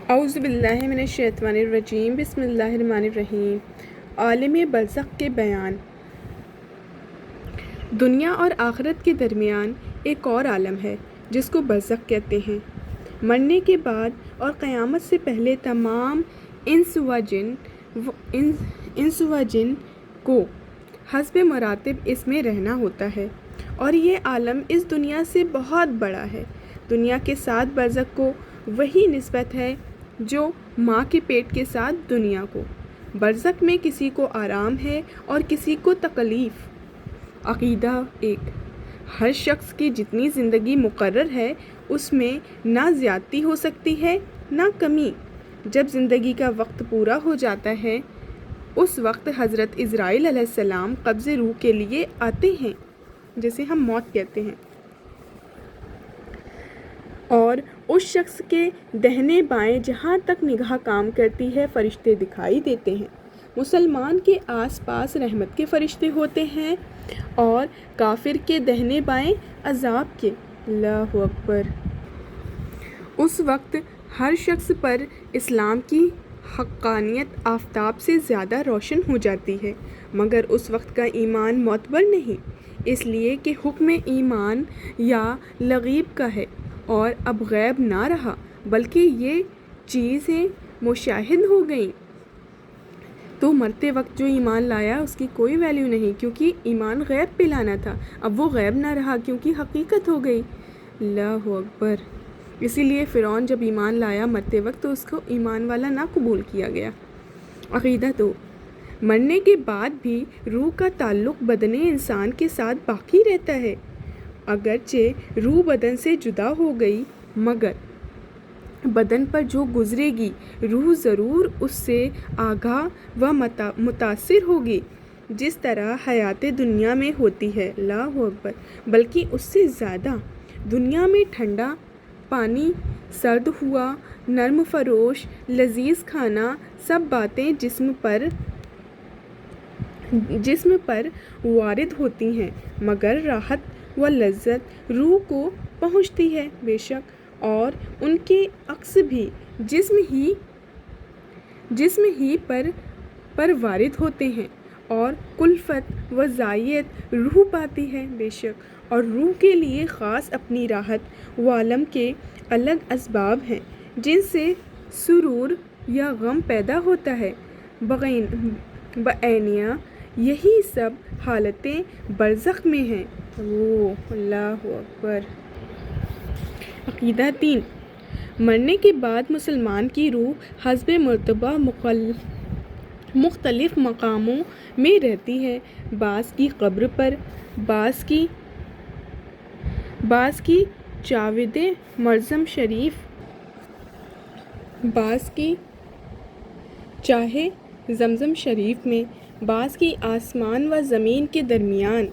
اعوذ باللہ من الشیطان الرجیم بسم اللہ الرحمن الرحیم۔ عالم برزخ کے بیان۔ دنیا اور آخرت کے درمیان ایک اور عالم ہے جس کو برزخ کہتے ہیں۔ مرنے کے بعد اور قیامت سے پہلے تمام انس و جن کو حسب مراتب اس میں رہنا ہوتا ہے، اور یہ عالم اس دنیا سے بہت بڑا ہے۔ دنیا کے ساتھ برزخ کو وہی نسبت ہے جو ماں کے پیٹ کے ساتھ دنیا کو۔ برزخ میں کسی کو آرام ہے اور کسی کو تکلیف۔ عقیدہ 1۔ ہر شخص کی جتنی زندگی مقرر ہے اس میں نہ زیادتی ہو سکتی ہے نہ کمی۔ جب زندگی کا وقت پورا ہو جاتا ہے اس وقت حضرت عزرائیل علیہ السلام قبض روح کے لیے آتے ہیں، جسے ہم موت کہتے ہیں، اور اس شخص کے دہنے بائیں جہاں تک نگاہ کام کرتی ہے فرشتے دکھائی دیتے ہیں۔ مسلمان کے آس پاس رحمت کے فرشتے ہوتے ہیں اور کافر کے دہنے بائیں عذاب کے۔ اللہ اکبر۔ اس وقت ہر شخص پر اسلام کی حقانیت آفتاب سے زیادہ روشن ہو جاتی ہے، مگر اس وقت کا ایمان معتبر نہیں، اس لیے کہ حکم ایمان یا لغیب کا ہے اور اب غیب نہ رہا بلکہ یہ چیزیں مشاہد ہو گئیں۔ تو مرتے وقت جو ایمان لایا اس کی کوئی ویلیو نہیں، کیونکہ ایمان غیب پہ لانا تھا، اب وہ غیب نہ رہا کیونکہ حقیقت ہو گئی۔ اللہ اکبر۔ اسی لیے فرعون جب ایمان لایا مرتے وقت تو اس کو ایمان والا نہ قبول کیا گیا۔ عقیدہ 2۔ مرنے کے بعد بھی روح کا تعلق بدن انسان کے ساتھ باقی رہتا ہے۔ اگرچہ روح بدن سے جدا ہو گئی مگر بدن پر جو گزرے گی روح ضرور اس سے آگاہ و متاثر ہوگی، جس طرح حیات دنیا میں ہوتی ہے۔ اللہ اکبر۔ بلکہ اس سے زیادہ۔ دنیا میں ٹھنڈا پانی، سرد ہوا، نرم فروش، لذیذ کھانا، سب باتیں جسم پر وارد ہوتی ہیں، مگر راحت و لذت روح کو پہنچتی ہے بے شک، اور ان کے عکس بھی جسم ہی پر وارد ہوتے ہیں، اور کلفت و ذائت روح پاتی ہے بے شک، اور روح کے لیے خاص اپنی راحت و عالم کے الگ اسباب ہیں جن سے سرور یا غم پیدا ہوتا ہے۔ بعینیہ یہی سب حالتیں برزخ میں ہیں۔ اللہ اکبر۔ عقیدہ 3۔ مرنے کے بعد مسلمان کی روح حسب مرتبہ مختلف مقاموں میں رہتی ہے، بعض کی قبر پر، بعض کی چاوید مرزم شریف، بعض کی چاہے زمزم شریف میں، بعض کی آسمان و زمین کے درمیان،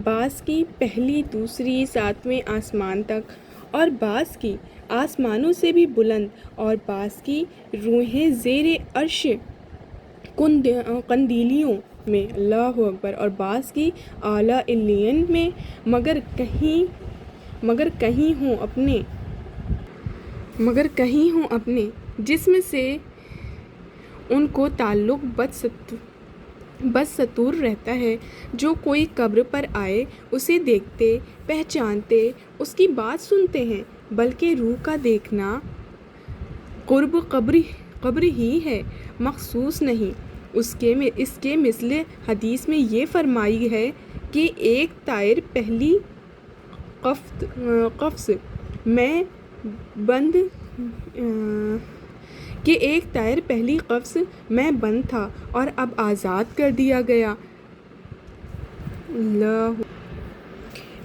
بعض کی پہلی دوسری ساتویں آسمان تک، اور بعض کی آسمانوں سے بھی بلند، اور بعض کی روحیں زیر عرش قندیلیوں میں۔ اللہ اکبر۔ اور بعض کی اعلیٰ علیین میں، مگر کہیں ہوں اپنے جسم سے ان کو تعلق بدستور رہتا ہے۔ جو کوئی قبر پر آئے اسے دیکھتے پہچانتے اس کی بات سنتے ہیں، بلکہ روح کا دیکھنا قرب قبر ہی ہے، مخصوص نہیں۔ اس کے مثل حدیث میں یہ فرمائی ہے کہ ایک طائر پہلی قفس میں بند تھا اور اب آزاد کر دیا گیا۔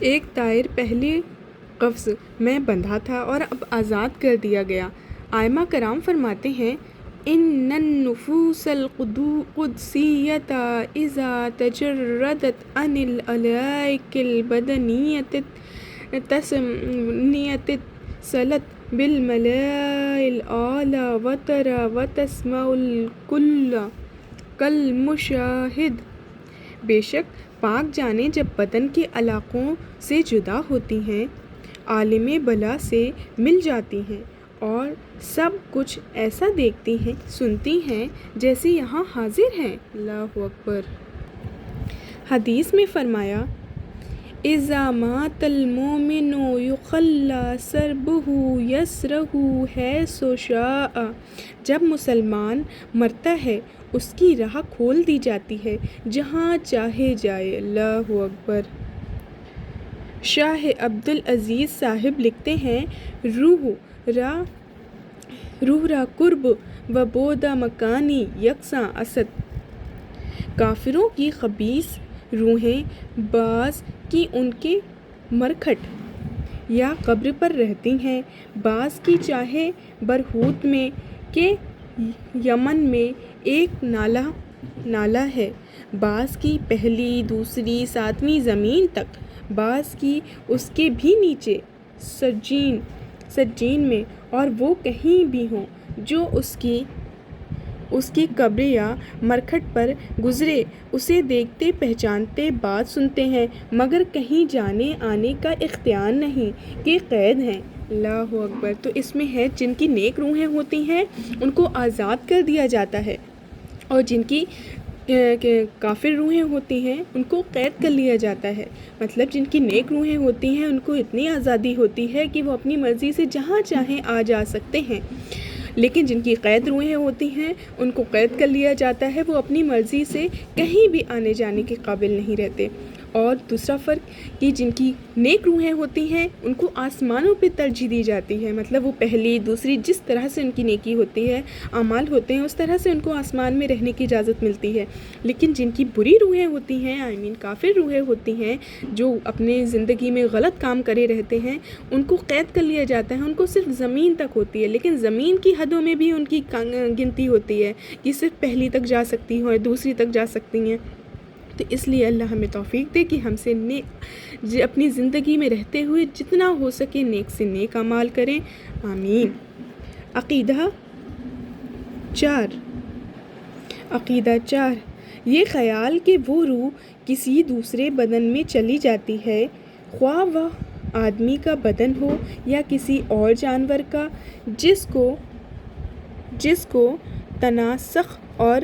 ایک طائر پہلی قفس میں بندھا تھا اور اب آزاد کر دیا گیا۔ ائمہ کرام فرماتے ہیں ان النفوس القدسیۃ اذا تجردت عن العلائق البدنیۃ التسمیۃ صلت بالملاء الاعلیٰ وترى وتسمع الکل کالمشاہد۔ بے شک پاک جانیں جب بدن کے علاقوں سے جدا ہوتی ہیں، عالم بالا سے مل جاتی ہیں اور سب کچھ ایسا دیکھتی ہیں سنتی ہیں جیسے یہاں حاضر ہیں۔ اللہ اکبر۔ حدیث میں فرمایا اذا مات المؤمن یخلی سربہ یسرہ حیث شاء، جب مسلمان مرتا ہے اس کی راہ کھول دی جاتی ہے جہاں چاہے جائے۔ اللہ اکبر۔ شاہ عبدالعزیز صاحب لکھتے ہیں روح را قرب و بعد مکانی یکساں است۔ کافروں کی خبیث روحیں بعض کی ان کے مرکھٹ یا قبر پر رہتی ہیں، بعض کی چاہے برہوت میں کہ یمن میں ایک نالہ ہے، بعض کی پہلی دوسری ساتویں زمین تک، بعض کی اس کے بھی نیچے سجین میں، اور وہ کہیں بھی ہوں جو اس کی قبر یا مرکھٹ پر گزرے اسے دیکھتے پہچانتے بات سنتے ہیں، مگر کہیں جانے آنے کا اختیار نہیں کہ قید ہیں۔ اللہ اکبر۔ تو اس میں ہے جن کی نیک روحیں ہوتی ہیں ان کو آزاد کر دیا جاتا ہے، اور جن کی کافر روحیں ہوتی ہیں ان کو قید کر لیا جاتا ہے۔ مطلب جن کی نیک روحیں ہوتی ہیں ان کو اتنی آزادی ہوتی ہے کہ وہ اپنی مرضی سے جہاں چاہیں آ جا سکتے ہیں، لیکن جن کی قید روحیں ہوتی ہیں ان کو قید کر لیا جاتا ہے، وہ اپنی مرضی سے کہیں بھی آنے جانے کے قابل نہیں رہتے۔ اور دوسرا فرق کہ جن کی نیک روحیں ہوتی ہیں ان کو آسمانوں پہ ترجیح دی جاتی ہے، مطلب وہ پہلی دوسری جس طرح سے ان کی نیکی ہوتی ہے، اعمال ہوتے ہیں، اس طرح سے ان کو آسمان میں رہنے کی اجازت ملتی ہے۔ لیکن جن کی بری روحیں ہوتی ہیں کافر روحیں ہوتی ہیں جو اپنے زندگی میں غلط کام کرے رہتے ہیں، ان کو قید کر لیا جاتا ہے، ان کو صرف زمین تک ہوتی ہے، لیکن زمین کی حدوں میں بھی ان کی گنتی ہوتی ہے کہ صرف پہلی تک جا سکتی ہیں، دوسری تک جا سکتی ہیں۔ تو اس لیے اللہ ہمیں توفیق دے کہ ہم سے اپنی زندگی میں رہتے ہوئے جتنا ہو سکے نیک سے نیک اعمال کریں، آمین۔ عقیدہ 4 یہ خیال کہ وہ روح کسی دوسرے بدن میں چلی جاتی ہے، خواہ وہ آدمی کا بدن ہو یا کسی اور جانور کا، جس کو تناسخ اور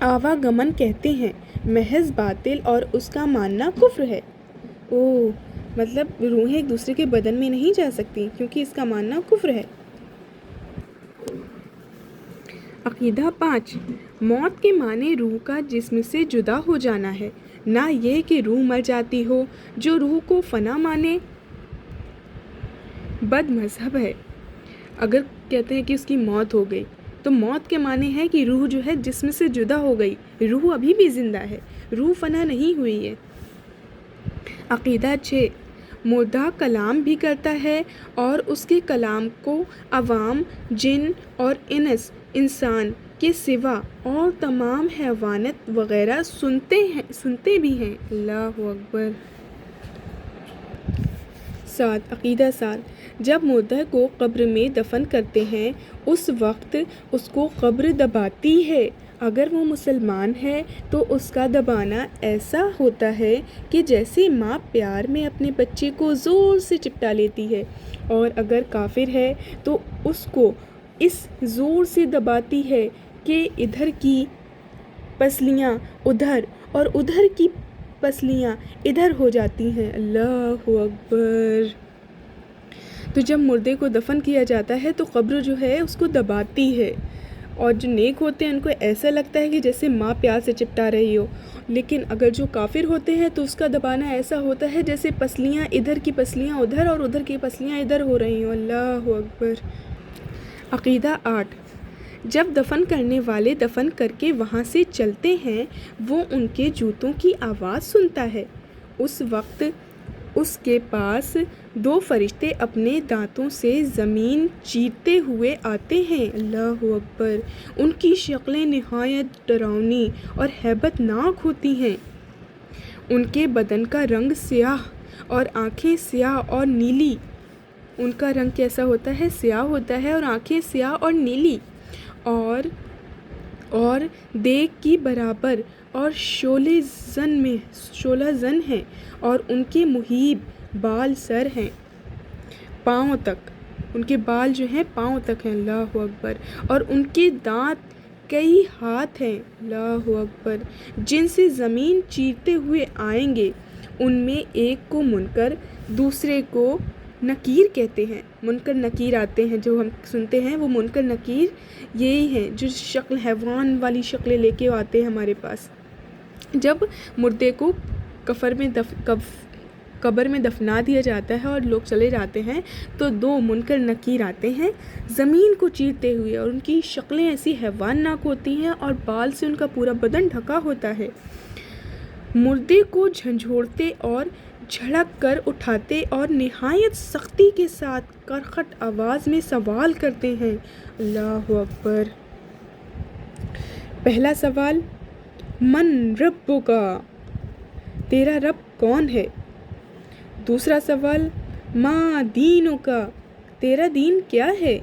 آواگمن کہتے ہیں، محض باطل اور اس کا ماننا کفر ہے۔ مطلب روحیں ایک دوسرے کے بدن میں نہیں جا سکتی کیونکہ اس کا ماننا کفر ہے۔ عقیدہ 5 موت کے معنی روح کا جسم سے جدا ہو جانا ہے، نہ یہ کہ روح مر جاتی ہو۔ جو روح کو فنا مانے بد مذہب ہے۔ اگر کہتے ہیں کہ اس کی موت ہو گئی تو موت کے معنی ہے کہ روح جو ہے جسم سے جدا ہو گئی، روح ابھی بھی زندہ ہے، روح فنا نہیں ہوئی ہے۔ عقیدہ 6 مردہ کلام بھی کرتا ہے اور اس کے کلام کو عوام، جن اور انسان کے سوا اور تمام حیوانات وغیرہ سنتے بھی ہیں۔ اللہ اکبر۔ عقیدہ 7 جب مردہ کو قبر میں دفن کرتے ہیں اس وقت اس کو قبر دباتی ہے۔ اگر وہ مسلمان ہے تو اس کا دبانا ایسا ہوتا ہے کہ جیسے ماں پیار میں اپنے بچے کو زور سے چپٹا لیتی ہے، اور اگر کافر ہے تو اس کو اس زور سے دباتی ہے کہ ادھر کی پسلیاں ادھر اور ادھر کی پسلیاں ادھر ہو جاتی ہیں۔ اللہ اکبر۔ تو جب مردے کو دفن کیا جاتا ہے تو قبر جو ہے اس کو دباتی ہے، اور جو نیک ہوتے ہیں ان کو ایسا لگتا ہے کہ جیسے ماں پیار سے چپٹا رہی ہو، لیکن اگر جو کافر ہوتے ہیں تو اس کا دبانا ایسا ہوتا ہے جیسے پسلیاں ادھر کی پسلیاں ادھر اور ادھر کی پسلیاں ادھر ہو رہی ہوں۔ اللہ اکبر۔ عقیدہ 8 جب دفن کرنے والے دفن کر کے وہاں سے چلتے ہیں وہ ان کے جوتوں کی آواز سنتا ہے، اس وقت اس کے پاس 2 فرشتے اپنے دانتوں سے زمین چیرتے ہوئے آتے ہیں۔ اللہ اکبر۔ ان کی شکلیں نہایت ڈراؤنی اور ہیبت ناک ہوتی ہیں، ان کے بدن کا رنگ سیاہ اور آنکھیں سیاہ اور نیلی۔ ان کا رنگ کیسا ہوتا ہے؟ سیاہ ہوتا ہے اور آنکھیں سیاہ اور نیلی، اور دیگ کی برابر اور شعلہ زن ہیں، اور ان کے محیب بال سر ہیں پاؤں تک، ان کے بال جو ہیں پاؤں تک ہیں، اللہ اکبر، اور ان کے دانت کئی ہاتھ ہیں، اللہ اکبر، جن سے زمین چیرتے ہوئے آئیں گے۔ ان میں ایک کو منکر، دوسرے کو نکیر کہتے ہیں۔ منکر نکیر آتے ہیں جو ہم سنتے ہیں، وہ منکر نکیر یہی ہیں جو شکل حیوان والی شکلیں لے کے آتے ہیں ہمارے پاس۔ جب مردے کو قبر میں دفنا دیا جاتا ہے اور لوگ چلے جاتے ہیں تو دو منکر نکیر آتے ہیں زمین کو چیرتے ہوئے، اور ان کی شکلیں ایسی حیوانناک ہوتی ہیں اور بال سے ان کا پورا بدن ڈھکا ہوتا ہے۔ مردے کو جھنجھوڑتے اور جھڑک کر اٹھاتے اور نہایت سختی کے ساتھ کرخت آواز میں سوال کرتے ہیں، اللہ اکبر۔ پہلا سوال، من ربکا، تیرا رب کون ہے؟ دوسرا سوال، ما دینکا، تیرا دین کیا ہے؟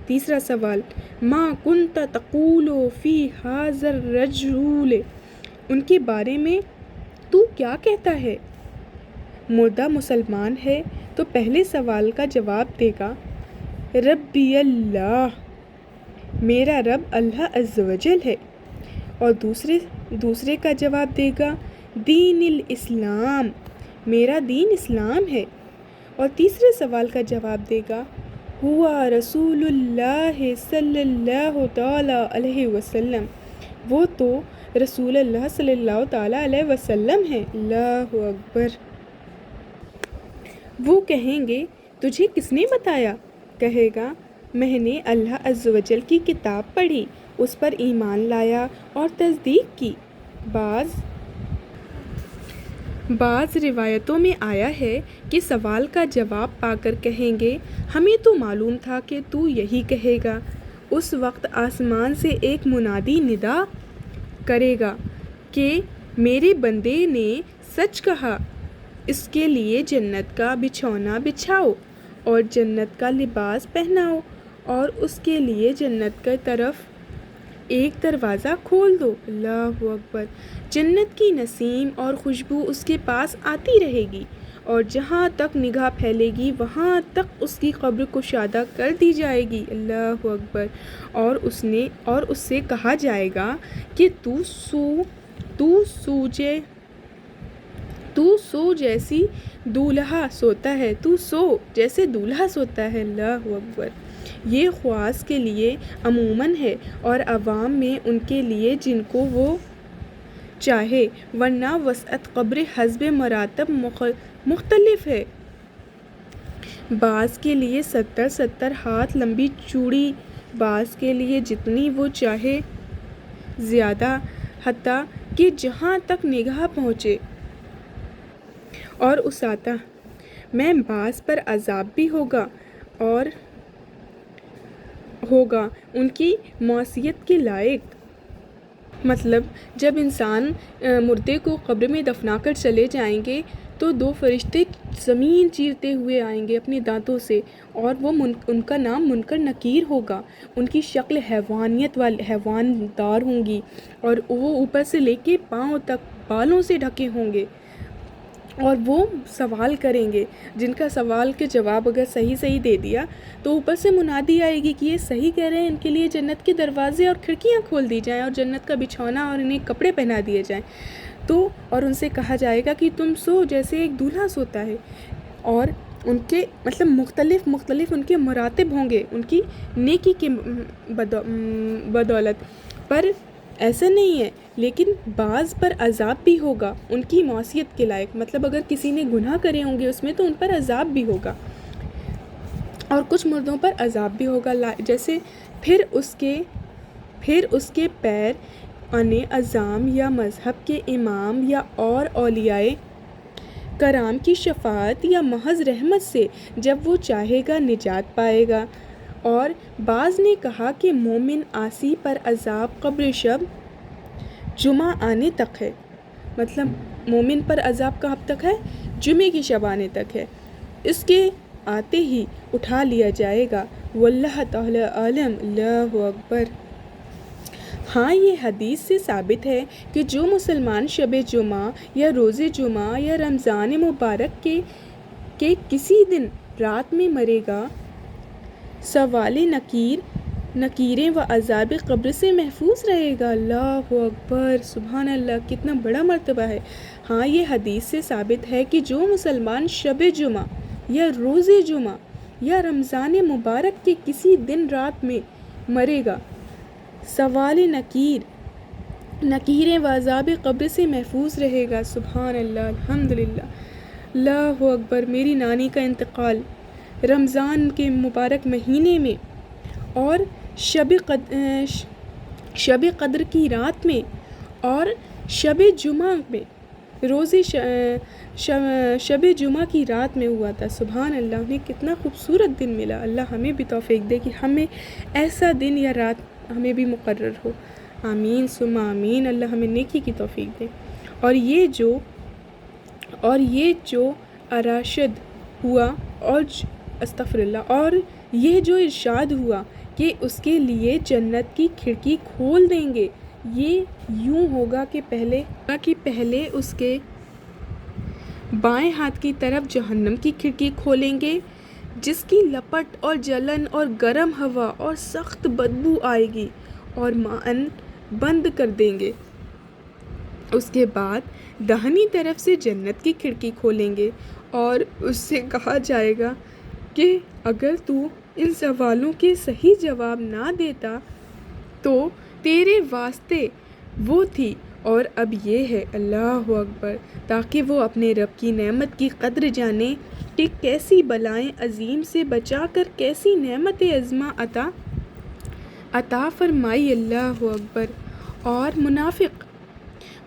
تیسرا سوال، ما کنت تقول فی ھذا الرجل، ان کے بارے میں تو کیا کہتا ہے؟ مردہ مسلمان ہے تو پہلے سوال کا جواب دے گا ربی اللہ، میرا رب اللہ عز و جل ہے، اور دوسرے کا جواب دے گا دین الاسلام، میرا دین اسلام ہے، اور تیسرے سوال کا جواب دے گا ہوا رسول اللہ صلی اللہ تعالیٰ علیہ وسلم، وہ تو رسول اللہ صلی اللہ تعالیٰ علیہ وسلم ہیں، اللہ اکبر۔ وہ کہیں گے تجھے کس نے بتایا؟ کہے گا میں نے اللہ عز و جل کی کتاب پڑھی، اس پر ایمان لایا اور تصدیق کی۔ بعض روایتوں میں آیا ہے کہ سوال کا جواب پا کر کہیں گے ہمیں تو معلوم تھا کہ تو یہی کہے گا۔ اس وقت آسمان سے ایک منادی ندا کرے گا کہ میرے بندے نے سچ کہا، اس کے لیے جنت کا بچھونا بچھاؤ اور جنت کا لباس پہناؤ، اور اس کے لیے جنت کی طرف ایک دروازہ کھول دو، اللہ اکبر۔ جنت کی نسیم اور خوشبو اس کے پاس آتی رہے گی، اور جہاں تک نگاہ پھیلے گی وہاں تک اس کی قبر کشادہ کر دی جائے گی، اللہ اکبر۔ اور اس سے کہا جائے گا کہ تو سو جیسے دولہا سوتا ہے، اللہ اکبر۔ یہ خواص کے لیے عموماً ہے اور عوام میں ان کے لیے جن کو وہ چاہے، ورنہ وسعت قبر حسب مراتب مختلف ہے۔ بعض کے لیے 70 ہاتھ لمبی چوڑی، بعض کے لیے جتنی وہ چاہے زیادہ، حتیٰ کہ جہاں تک نگاہ پہنچے۔ اور اساتہ میں بعض پر عذاب بھی ہوگا ان کی معصیت کے لائق۔ مطلب جب انسان مردے کو قبر میں دفنا کر چلے جائیں گے تو دو فرشتے زمین چیرتے ہوئے آئیں گے اپنے دانتوں سے، اور وہ ان کا نام منکر نکیر ہوگا، ان کی شکل حیواندار ہوں گی، اور وہ اوپر سے لے کے پاؤں تک بالوں سے ڈھکے ہوں گے، اور وہ سوال کریں گے، جن کا سوال کے جواب اگر صحیح دے دیا تو اوپر سے منادی آئے گی کہ یہ صحیح کہہ رہے ہیں، ان کے لیے جنت کے دروازے اور کھڑکیاں کھول دی جائیں اور جنت کا بچھونا اور انہیں کپڑے پہنا دیے جائیں، اور ان سے کہا جائے گا کہ تم سو جیسے ایک دولہا سوتا ہے، اور ان کے مختلف ان کے مراتب ہوں گے ان کی نیکی کے بدولت، پر ایسا نہیں ہے، لیکن بعض پر عذاب بھی ہوگا ان کی معصیت کے لائق، مطلب اگر کسی نے گناہ کرے ہوں گے اس میں تو ان پر عذاب بھی ہوگا، اور کچھ مردوں پر عذاب بھی ہوگا، جیسے پھر اس کے پیر اعظام یا مذہب کے امام یا اور اولیاء کرام کی شفاعت یا محض رحمت سے جب وہ چاہے گا نجات پائے گا۔ اور بعض نے کہا کہ مومن عاصی پر عذاب قبر شب جمعہ آنے تک ہے، مطلب مومن پر عذاب کب تک ہے؟ جمعے کی شب آنے تک ہے، اس کے آتے ہی اٹھا لیا جائے گا، واللہ تعالی عالم، اللہ اکبر۔ ہاں یہ حدیث سے ثابت ہے کہ جو مسلمان شب جمعہ یا روز جمعہ یا رمضان مبارک کے کسی دن رات میں مرے گا سوال نکیریں و عذاب قبر سے محفوظ رہے گا۔ اللہ اکبر، سبحان اللہ، کتنا بڑا مرتبہ ہے۔ ہاں، یہ حدیث سے ثابت ہے کہ جو مسلمان شب جمعہ یا روز جمعہ یا رمضان مبارک کے کسی دن رات میں مرے گا، سوال نکیریں و عذاب قبر سے محفوظ رہے گا۔ سبحان اللہ، الحمدللہ، اللہ اکبر۔ میری نانی کا انتقال رمضان کے مبارک مہینے میں اور شب قدر کی رات میں اور شب جمعہ میں، روز شب جمعہ کی رات میں ہوا تھا۔ سبحان اللہ، انہیں کتنا خوبصورت دن ملا۔ اللہ ہمیں بھی توفیق دے کہ ہمیں ایسا دن یا رات ہمیں بھی مقرر ہو۔ آمین ثم آمین۔ اللہ ہمیں نیکی کی توفیق دے۔ اور یہ جو ارشاد ہوا اور استغفر اللہ، اور یہ جو ارشاد ہوا کہ اس کے لیے جنت کی کھڑکی کھول دیں گے، یہ یوں ہوگا کہ پہلے اس کے بائیں ہاتھ کی طرف جہنم کی کھڑکی کھولیں گے، جس کی لپٹ اور جلن اور گرم ہوا اور سخت بدبو آئے گی، اور ماءً بند کر دیں گے۔ اس کے بعد داہنی طرف سے جنت کی کھڑکی کھولیں گے، اور اس سے کہا جائے گا کہ اگر تو ان سوالوں کے صحیح جواب نہ دیتا تو تیرے واسطے وہ تھی، اور اب یہ ہے۔ اللہ اکبر، تاکہ وہ اپنے رب کی نعمت کی قدر جانے کہ کیسی بلائیں عظیم سے بچا کر کیسی نعمت عظمہ عطا فرمائی۔ اللہ اکبر۔ اور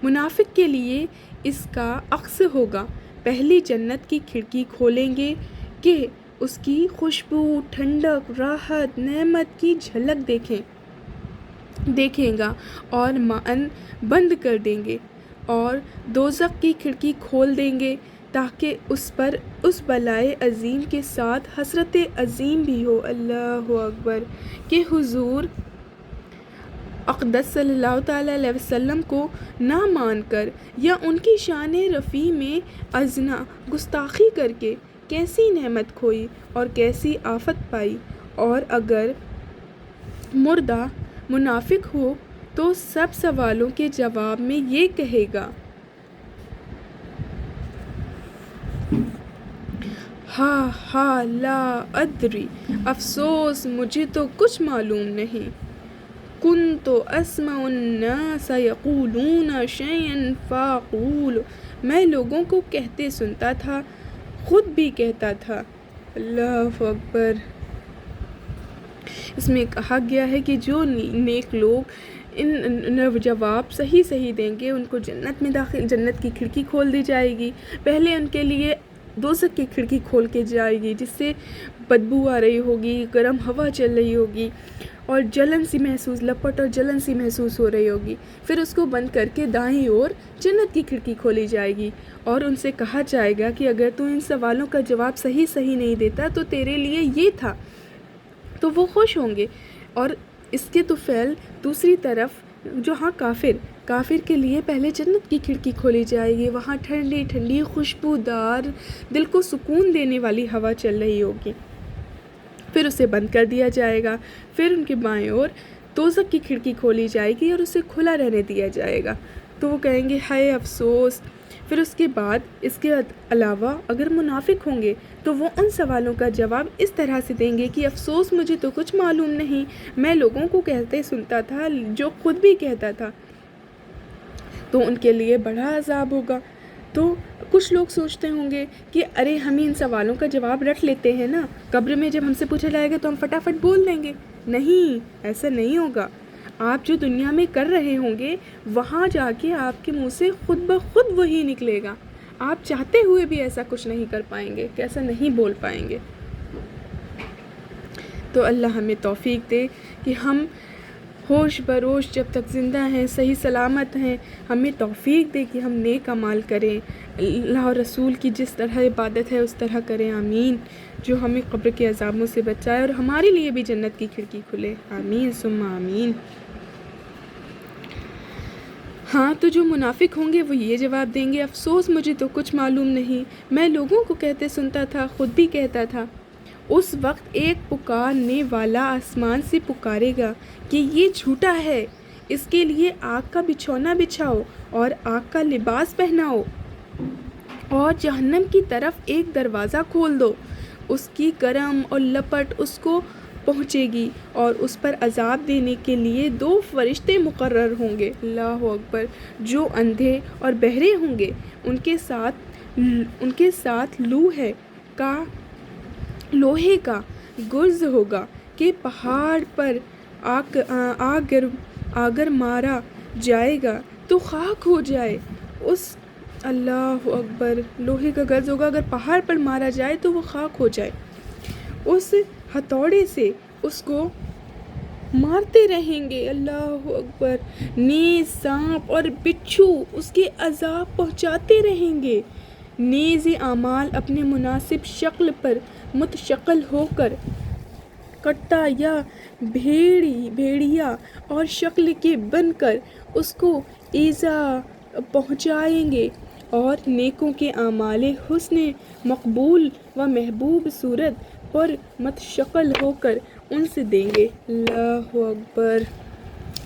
منافق کے لیے اس کا عکس ہوگا۔ پہلی جنت کی کھڑکی کھولیں گے کہ اس کی خوشبو، ٹھنڈک، راحت، نعمت کی جھلک دیکھیں گا، اور ماءً بند کر دیں گے، اور دوزخ کی کھڑکی کھول دیں گے تاکہ اس پر اس بلائے عظیم کے ساتھ حسرت عظیم بھی ہو۔ اللہ اکبر۔ کہ حضور اقدس صلی اللہ تعالیٰ علیہ وسلم کو نہ مان کر یا ان کی شان رفیع میں ازنا گستاخی کر کے کیسی نعمت کھوئی اور کیسی آفت پائی، اور اگر مردہ منافق ہو تو سب سوالوں کے جواب میں یہ کہے گا، ہا لا ادری، افسوس مجھے تو کچھ معلوم نہیں، کنت اسمع الناس یقولون شیئا فاقول، میں لوگوں کو کہتے سنتا تھا، خود بھی کہتا تھا۔ اللہ اکبر۔ اس میں کہا گیا ہے کہ جو نیک لوگ ان جواب صحیح دیں گے، ان کو جنت کی کھڑکی کھول دی جائے گی۔ پہلے ان کے لیے دوزخ کی کھڑکی کھول کے جائے گی، جس سے بدبو آ رہی ہوگی، گرم ہوا چل رہی ہوگی، اور لپٹ اور جلن سی محسوس ہو رہی ہوگی۔ پھر اس کو بند کر کے دائیں اور جنت کی کھڑکی کھولی جائے گی، اور ان سے کہا جائے گا کہ اگر تو ان سوالوں کا جواب صحیح نہیں دیتا تو تیرے لیے یہ تھا، تو وہ خوش ہوں گے۔ اور اس کے طفیل دوسری طرف جو کافر کے لیے پہلے جنت کی کھڑکی کھولی جائے گی، وہاں ٹھنڈی ٹھنڈی خوشبودار دل کو سکون دینے والی ہوا چل رہی ہوگی، پھر اسے بند کر دیا جائے گا۔ پھر ان کے بائیں اور دوزخ کی کھڑکی کھولی جائے گی اور اسے کھلا رہنے دیا جائے گا، تو وہ کہیں گے ہائے افسوس۔ پھر اس کے بعد اس کے علاوہ اگر منافق ہوں گے تو وہ ان سوالوں کا جواب اس طرح سے دیں گے کہ افسوس مجھے تو کچھ معلوم نہیں، میں لوگوں کو کہتے سنتا تھا، جو خود بھی کہتا تھا۔ تو ان کے لیے بڑا عذاب ہوگا۔ تو کچھ لوگ سوچتے ہوں گے کہ ارے ہم ان سوالوں کا جواب رکھ لیتے ہیں نا، قبر میں جب ہم سے پوچھا جائے گا تو ہم فٹافٹ بول دیں گے۔ نہیں، ایسا نہیں ہوگا۔ آپ جو دنیا میں کر رہے ہوں گے، وہاں جا کے آپ کے منہ سے خود بخود وہی نکلے گا۔ آپ چاہتے ہوئے بھی ایسا کچھ نہیں کر پائیں گے، ایسا نہیں بول پائیں گے۔ تو اللہ ہمیں توفیق دے کہ ہم ہوش بروش جب تک زندہ ہیں، صحیح سلامت ہیں، ہمیں توفیق دے کہ ہم نیک اعمال کریں، اللہ اور رسول کی جس طرح عبادت ہے اس طرح کریں۔ آمین۔ جو ہمیں قبر کے عذابوں سے بچائے اور ہمارے لیے بھی جنت کی کھڑکی کھلے۔ آمین ثم آمین۔ ہاں، تو جو منافق ہوں گے وہ یہ جواب دیں گے، افسوس مجھے تو کچھ معلوم نہیں، میں لوگوں کو کہتے سنتا تھا، خود بھی کہتا تھا۔ اس وقت ایک پکارنے والا آسمان سے پکارے گا کہ یہ جھوٹا ہے، اس کے لیے آگ کا بچھونا بچھاؤ اور آگ کا لباس پہناؤ، اور جہنم کی طرف ایک دروازہ کھول دو، اس کی گرم اور لپٹ اس کو پہنچے گی اور اس پر عذاب دینے کے لیے 2 فرشتے مقرر ہوں گے، اللہ اکبر، جو اندھے اور بہرے ہوں گے۔ ان کے ساتھ لوہے کا گرز ہوگا کہ پہاڑ پر اگر مارا جائے گا تو خاک ہو جائے۔ اللہ اکبر، لوہے کا گرز ہوگا، اگر پہاڑ پر مارا جائے تو وہ خاک ہو جائے۔ اس ہتھوڑے سے اس کو مارتے رہیں گے، اللہ اکبر، نیز، سانپ اور بچھو اس کے عذاب پہنچاتے رہیں گے۔ نیز اعمال اپنے مناسب شکل پر متشکل ہو کر کٹا یا بھیڑیا اور شکل کے بن کر اس کو ایذا پہنچائیں گے، اور نیکوں کے اعمال حسن مقبول و محبوب صورت پر متشکل ہو کر ان سے دیں گے، اللہ اکبر۔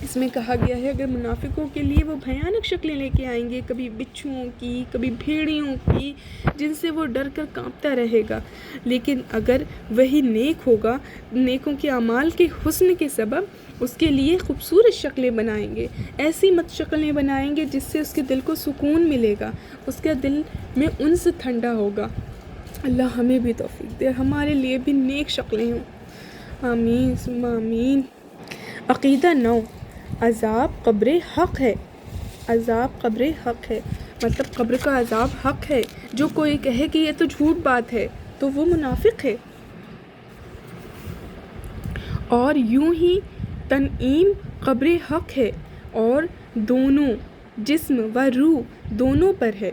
اس میں کہا گیا ہے اگر منافقوں کے لیے وہ بھیانک شکلیں لے کے آئیں گے، کبھی بچھوؤں کی، کبھی بھیڑیوں کی، جن سے وہ ڈر کر کانپتا رہے گا، لیکن اگر وہی نیک ہوگا، نیکوں کے اعمال کے حسن کے سبب اس کے لیے خوبصورت شکلیں بنائیں گے، ایسی شکلیں بنائیں گے جس سے اس کے دل کو سکون ملے گا، اس کے دل میں انس ٹھنڈا ہوگا۔ اللہ ہمیں بھی توفیق دے، ہمارے لیے بھی نیک شکلیں ہوں، آمین ثم آمین۔ عقیدہ 9، عذاب قبر حق ہے۔ عذاب قبر حق ہے مطلب قبر کا عذاب حق ہے۔ جو کوئی کہے کہ یہ تو جھوٹ بات ہے تو وہ منافق ہے۔ اور یوں ہی تنعیم قبر حق ہے، اور دونوں جسم و روح دونوں پر ہے،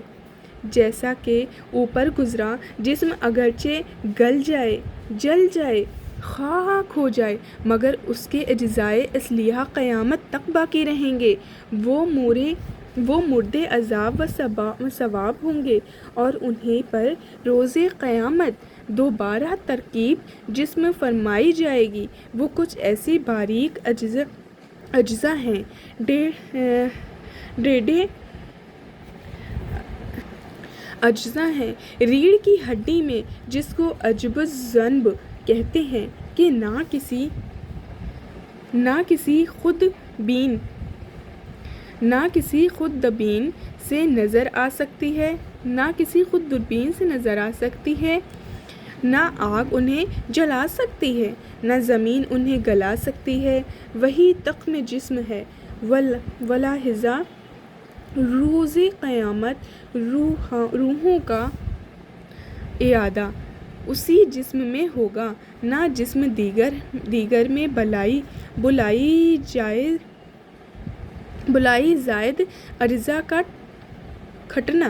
جیسا کہ اوپر گزرا۔ جسم اگرچہ گل جائے، جل جائے، خاک ہو جائے، مگر اس کے اجزائے اصلیہ قیامت تک باقی رہیں گے۔ وہ مردے عذاب و ثواب ہوں گے، اور انہیں پر روز قیامت دوبارہ ترکیب جسم فرمائی جائے گی۔ وہ کچھ ایسی باریک اجزا ہیں، ڈیڑھے اجزا ہیں ریڑھ کی ہڈی میں، جس کو عجب الذنب کہتے ہیں، کہ نہ کسی خود دبین سے نظر آ سکتی ہے، نہ آگ انہیں جلا سکتی ہے، نہ زمین انہیں گلا سکتی ہے۔ وہی تخم جسم ہے، ولاحظہ روز قیامت روحوں کا اعادہ اسی جسم میں ہوگا، نہ جسم دیگر میں بلائی زائد اجزا کا گھٹنا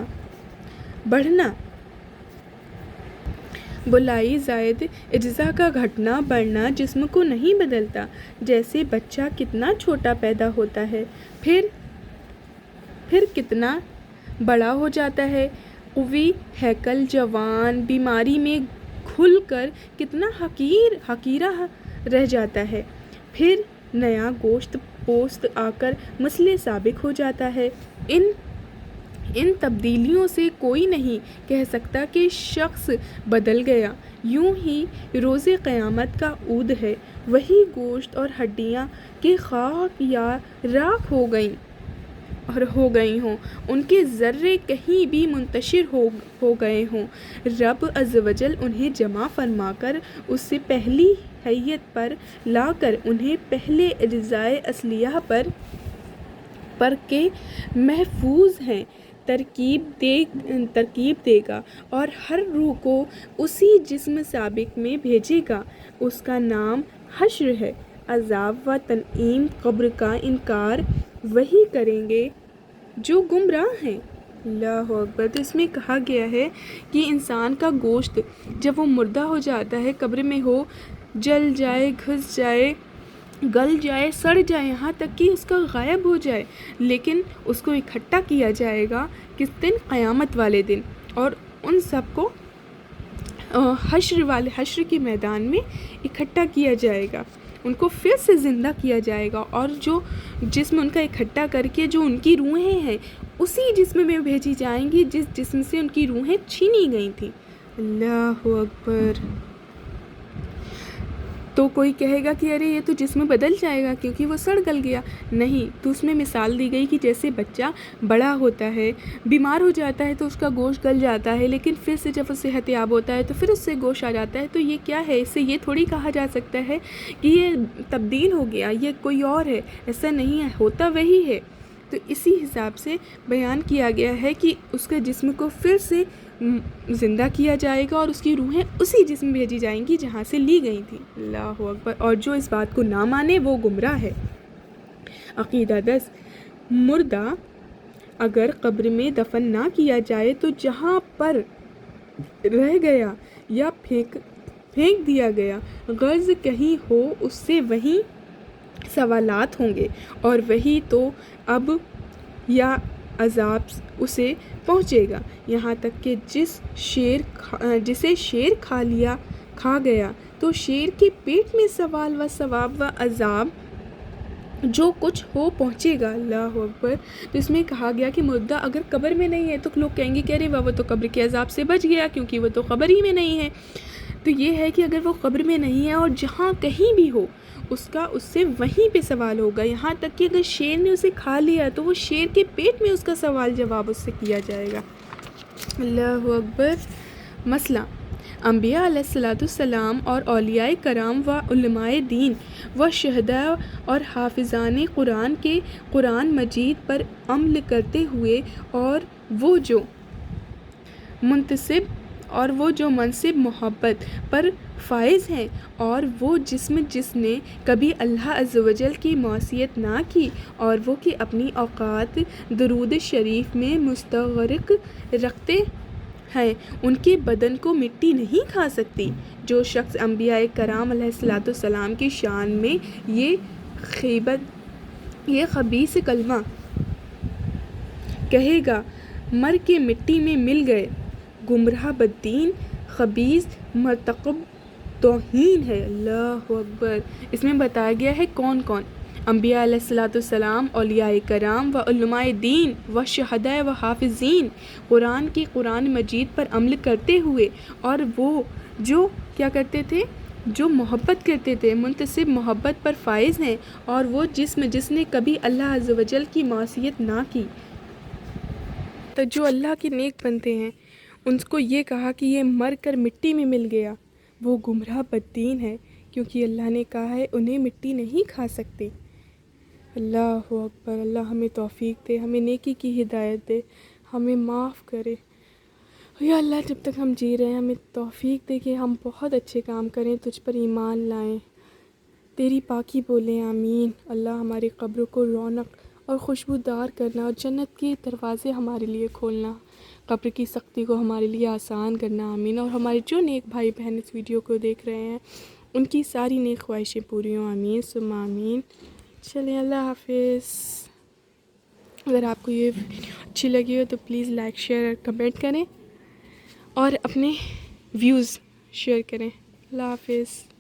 بڑھنا جسم کو نہیں بدلتا۔ جیسے بچہ کتنا چھوٹا پیدا ہوتا ہے، پھر کتنا بڑا ہو جاتا ہے، قوی ہیکل جوان بیماری میں گھل کر کتنا حقیرہ رہ جاتا ہے، پھر نیا گوشت پوست آ کر مسلح سابق ہو جاتا ہے۔ ان تبدیلیوں سے کوئی نہیں کہہ سکتا کہ شخص بدل گیا۔ یوں ہی روز قیامت کا عود ہے، وہی گوشت اور ہڈیاں کہ خاک یا راکھ ہو گئی ہوں، ان کے ذرے کہیں بھی منتشر ہو گئے ہوں، رب عز و جل انہیں جمع فرما کر اس سے پہلی حیت پر لا کر انہیں پہلے اجزائے اصلیہ پر کے محفوظ ہیں ترکیب دے گا، اور ہر روح کو اسی جسم سابق میں بھیجے گا۔ اس کا نام حشر ہے۔ عذاب و تنعیم قبر کا انکار وہی کریں گے جو گمراہ ہیں، اللہ اکبر۔ تو اس میں کہا گیا ہے کہ انسان کا گوشت جب وہ مردہ ہو جاتا ہے، قبر میں ہو، جل جائے، گھس جائے، گل جائے، سڑ جائے، یہاں تک کہ اس کا غائب ہو جائے، لیکن اس کو اکٹھا کیا جائے گا کس دن؟ قیامت والے دن، اور ان سب کو حشر کے میدان میں اکٹھا کیا جائے گا، ان کو پھر سے زندہ کیا جائے گا، اور جو جسم ان کا اکٹھا کر کے جو ان کی روحیں ہیں اسی جسم میں بھیجی جائیں گی جس جسم سے ان کی روحیں چھینی گئی تھیں۔ اللہ اکبر۔ تو کوئی کہے گا کہ ارے یہ تو جسم بدل جائے گا کیونکہ وہ سڑ گل گیا۔ نہیں، تو اس میں مثال دی گئی کہ جیسے بچہ بڑا ہوتا ہے، بیمار ہو جاتا ہے تو اس کا گوشت گل جاتا ہے، لیکن پھر سے جب وہ صحت یاب ہوتا ہے تو پھر اس سے گوشت آ جاتا ہے۔ تو یہ کیا ہے؟ اس سے یہ تھوڑی کہا جا سکتا ہے کہ یہ تبدیل ہو گیا، یہ کوئی اور ہے، ایسا نہیں ہے، ہوتا وہی ہے۔ تو اسی حساب سے بیان کیا گیا ہے کہ اس کے جسم کو پھر سے زندہ کیا جائے گا اور اس کی روحیں اسی جسم میں بھیجی جائیں گی جہاں سے لی گئی تھیں۔ اللہ اکبر۔ اور جو اس بات کو نہ مانے وہ گمراہ ہے۔ عقیدہ 10، مردہ اگر قبر میں دفن نہ کیا جائے تو جہاں پر رہ گیا یا پھینک دیا گیا غرض کہیں ہو، اس سے وہیں سوالات ہوں گے، اور وہی تو اب یا عذاب اسے پہنچے گا، یہاں تک کہ جسے شیر کھا گیا تو شیر کے پیٹ میں سوال و ثواب و عذاب جو کچھ ہو پہنچے گا۔ اللہ اکبر۔ تو اس میں کہا گیا کہ مردہ اگر قبر میں نہیں ہے تو لوگ کہیں گے کہ ارے وہ تو قبر کے عذاب سے بچ گیا کیونکہ وہ تو قبر ہی میں نہیں ہے۔ تو یہ ہے کہ اگر وہ قبر میں نہیں ہے اور جہاں کہیں بھی ہو اس سے وہیں پہ سوال ہوگا، یہاں تک کہ اگر شیر نے اسے کھا لیا تو وہ شیر کے پیٹ میں اس کا سوال جواب اس سے کیا جائے گا۔ اللہ اکبر۔ مسئلہ، انبیاء علیہ السلام اور اولیاء کرام و علماء دین و شہداء اور حافظان قرآن کے قرآن مجید پر عمل کرتے ہوئے اور وہ جو منصب محبت پر فائز ہیں، اور وہ جسم جس نے کبھی اللہ عز و جل کی معصیت نہ کی اور وہ کہ اپنی اوقات درود شریف میں مستغرق رکھتے ہیں، ان کے بدن کو مٹی نہیں کھا سکتی۔ جو شخص انبیاء کرام علیہ السلام کی شان میں یہ خبیث کلمہ کہے گا، مر کے مٹی میں مل گئے، گمراہ بددین خبیث مرتکب توہین ہے۔ اللہ اکبر۔ اس میں بتایا گیا ہے کون کون؟ انبیاء علیہ السلام، اولیاء کرام و علماء دین و شہداء و حافظین قرآن کی قرآن مجید پر عمل کرتے ہوئے، اور وہ جو کیا کرتے تھے؟ جو محبت کرتے تھے، منتصب محبت پر فائز ہیں، اور وہ جسم جس نے کبھی اللہ عز و جل کی معصیت نہ کی۔ تو جو اللہ کے نیک بنتے ہیں ان کو یہ کہا کہ یہ مر کر مٹی میں مل گیا، وہ گمراہ بددین ہے، کیونکہ اللہ نے کہا ہے انہیں مٹی نہیں کھا سکتی۔ اللہ اکبر۔ اللہ ہمیں توفیق دے، ہمیں نیکی کی ہدایت دے، ہمیں معاف کرے۔ یا اللہ جب تک ہم جی رہے ہیں ہمیں توفیق دے کہ ہم بہت اچھے کام کریں، تجھ پر ایمان لائیں، تیری پاکی بولیں، آمین۔ اللہ ہماری قبر کو رونق اور خوشبودار کرنا، اور جنت کے دروازے ہمارے لیے کھولنا، قبر کی سختی کو ہمارے لیے آسان کرنا، آمین۔ اور ہمارے جو نیک بھائی بہن اس ویڈیو کو دیکھ رہے ہیں ان کی ساری نیک خواہشیں پوری ہوں، آمین ثم آمین۔ چلیں، اللہ حافظ۔ اگر آپ کو یہ ویڈیو اچھی لگی ہو تو پلیز لائک، شیئر اور کمنٹ کریں، اور اپنے ویوز شیئر کریں۔ اللہ حافظ۔